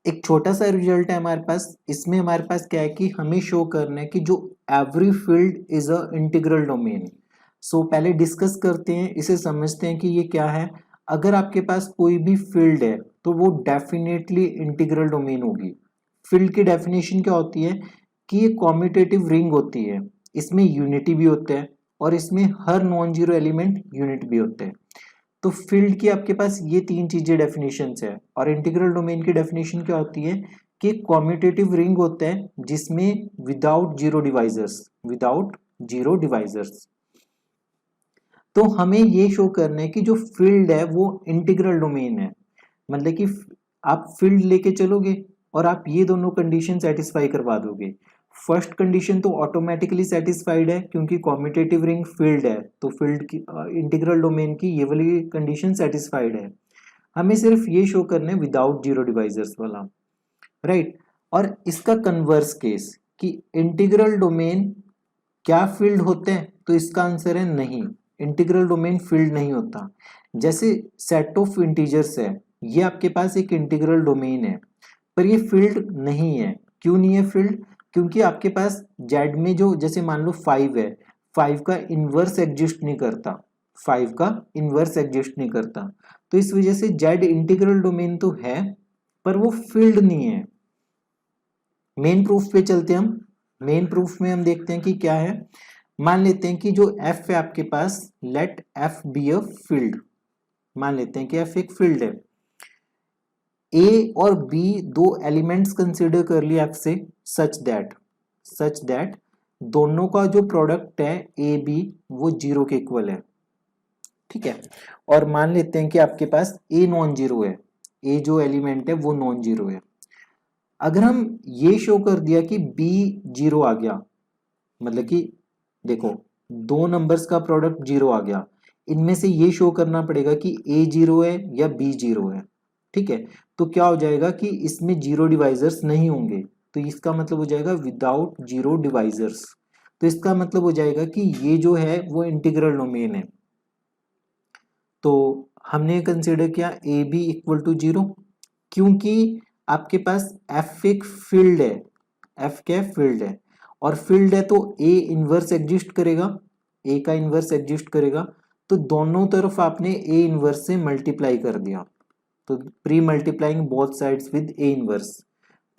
एक छोटा सा रिजल्ट है हमारे पास। इसमें हमारे पास क्या है कि हमें शो करना है कि जो every field is a integral domain. So पहले डिस्कस करते हैं, इसे समझते हैं कि ये क्या है। अगर आपके पास कोई भी फील्ड है तो वो डेफिनेटली इंटीग्रल डोमेन होगी। फील्ड की डेफिनेशन क्या होती है कि ये कॉम्यूटेटिव रिंग होती है, इसमें यूनिटी भी होता है और इसमें हर नॉन जीरो एलिमेंट यूनिट भी होते हैं। तो फील्ड की आपके पास ये तीन चीजें डेफिनेशंस है। और इंटीग्रल डोमेन की डेफिनेशन क्या होती है कि कॉम्यूटेटिव रिंग होता है जिसमें without zero divisors, without zero divisors. तो हमें ये शो करना है कि जो फील्ड है वो इंटीग्रल डोमेन है। मतलब कि आप फील्ड लेके चलोगे और आप ये दोनों कंडीशन सेटिस्फाई करवा दोगे। फर्स्ट कंडीशन तो ऑटोमेटिकली सेटिस्फाइड है क्योंकि कॉम्यूटेटिव रिंग फील्ड है, तो फील्ड की इंटीग्रल डोमेन की ये वाली कंडीशन सेटिस्फाइड है। हमें सिर्फ ये शो करना है विदाउट जीरो डिवाइजर्स वाला, राइट। और इसका कन्वर्स केस कि इंटीग्रल डोमेन क्या फील्ड होते हैं, तो इसका आंसर है नहीं, इंटीग्रल डोमेन फील्ड नहीं होता। जैसे सेट ऑफ इंटीजर्स है, ये आपके पास एक इंटीग्रल डोमेन है पर ये फील्ड नहीं है। क्यों नहीं है फील्ड? क्योंकि आपके पास जेड में जो, जैसे मान लो 5 है, 5 का इनवर्स एग्जिस्ट नहीं करता, 5 का इनवर्स एग्जिस्ट नहीं करता। तो इस वजह से जेड इंटीग्रल डोमेन तो है पर वो फील्ड नहीं है। मेन प्रूफ पे चलते हैं हम। मेन प्रूफ में हम देखते हैं कि क्या है। मान लेते हैं कि जो एफ है आपके पास, let F be a field. मान लेते हैं कि एफ एक फील्ड है। ए और बी दो एलिमेंट्स कंसिडर कर लिया एफ से, सच दैट दोनों का जो प्रोडक्ट है ए बी वो जीरो के इक्वल है, ठीक है। और मान लेते हैं कि आपके पास ए नॉन जीरो है, ए जो एलिमेंट है वो नॉन जीरो है। अगर हम ये शो कर दिया कि बी जीरो आ गया, मतलब कि देखो दो नंबर्स का प्रोडक्ट जीरो आ गया, इनमें से ये शो करना पड़ेगा कि ए जीरो है या बी जीरो है, ठीक है। तो क्या हो जाएगा कि इसमें जीरो डिवाइजर्स नहीं होंगे, तो इसका मतलब हो जाएगा विदाउट जीरो डिवाइजर्स। तो इसका मतलब हो जाएगा कि ये जो है वो इंटीग्रल डोमेन है। तो हमने कंसिडर किया A B equal to zero क्योंकि आपके पास एफ एक फील्ड है, एफ क्या है? फील्ड है। और फील्ड है तो ए इनवर्स एग्जिस्ट करेगा, ए का इनवर्स एग्जिस्ट करेगा। तो दोनों तरफ आपने ए इनवर्स से मल्टीप्लाई कर दिया, तो pre multiplying both sides with A inverse.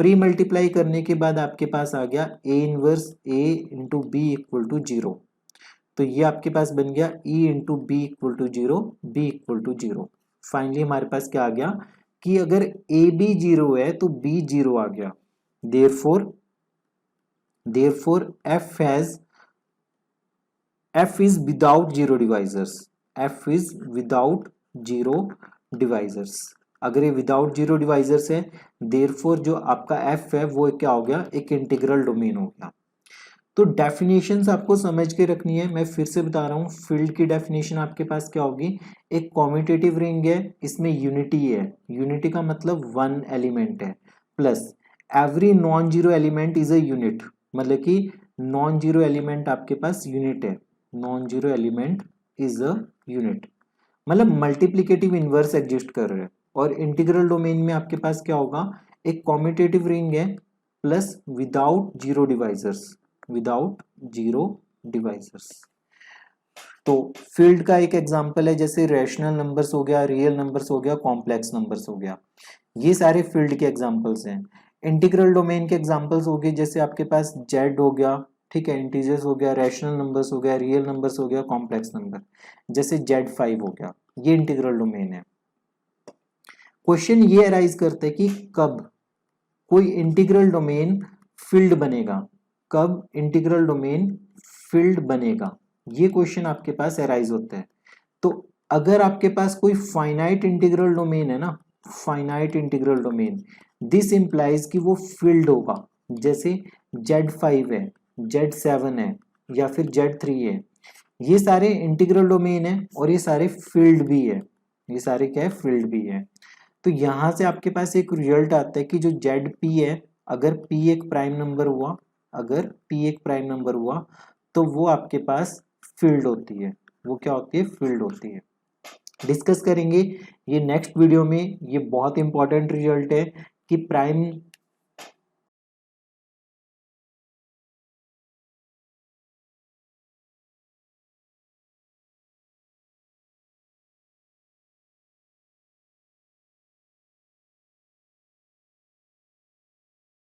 Pre multiply करने के बाद आपके पास आ गया A inverse A into B equal to zero. तो ये आपके पास बन गया E into B equal to zero, B equal to zero. Finally हमारे पास क्या आ गया कि अगर ए बी जीरो है तो बी जीरो आ गया। Therefore F is without zero divisors, F is without zero divisors. अगर ये विदाउट जीरो डिवाइजर्स है, देयरफॉर जो आपका एफ है वो क्या हो गया? एक इंटीग्रल डोमेन हो गया। तो डेफिनेशंस आपको समझ के रखनी है। मैं फिर से बता रहा हूँ, फील्ड की डेफिनेशन आपके पास क्या होगी? एक कॉम्यूटेटिव रिंग है, इसमें यूनिटी है, यूनिटी का मतलब वन एलिमेंट है, plus every non zero element is a unit. मतलब कि नॉन जीरो एलिमेंट आपके पास यूनिट है, non zero element is a unit, मतलब मल्टीप्लीकेटिव इनवर्स एग्जिस्ट कर रहे हैं। और इंटीग्रल डोमेन में आपके पास क्या होगा? एक कॉम्यूटेटिव रिंग है plus without zero divisors, without zero divisors. तो फील्ड का एक एग्जांपल है, जैसे रैशनल नंबर्स हो गया, रियल नंबर्स हो गया, कॉम्प्लेक्स नंबर्स हो गया, ये सारे फील्ड के एग्जांपल्स हैं। इंटीग्रल डोमेन के एग्जांपल्स हो गए, जैसे आपके पास जेड हो गया, ठीक है, इंटीजर्स हो गया, रैशनल नंबर्स हो गया, रियल नंबर्स हो गया, कॉम्प्लेक्स नंबर, जैसे जेड 5 हो गया, ये इंटीग्रल डोमेन है। क्वेश्चन ये अराइज करते हैं कि कब कोई इंटीग्रल डोमेन फील्ड बनेगा, कब इंटीग्रल डोमेन फील्ड बनेगा, ये क्वेश्चन आपके पास अराइज होता है। तो अगर आपके पास कोई फाइनाइट इंटीग्रल डोमेन है ना, finite integral domain, this implies कि वो फील्ड होगा। जैसे Z5 है, Z7 है या फिर Z3 है, ये सारे इंटीग्रल डोमेन है और ये सारे फील्ड भी है, ये सारे क्या है? फील्ड भी है। तो यहां से आपके पास एक रिजल्ट आता है कि जो जेड पी है, अगर पी एक प्राइम नंबर हुआ, अगर पी एक प्राइम नंबर हुआ तो वो आपके पास फील्ड होती है, वो क्या होती है? फील्ड होती है। डिस्कस करेंगे ये नेक्स्ट वीडियो में। ये बहुत इंपॉर्टेंट रिजल्ट है कि प्राइम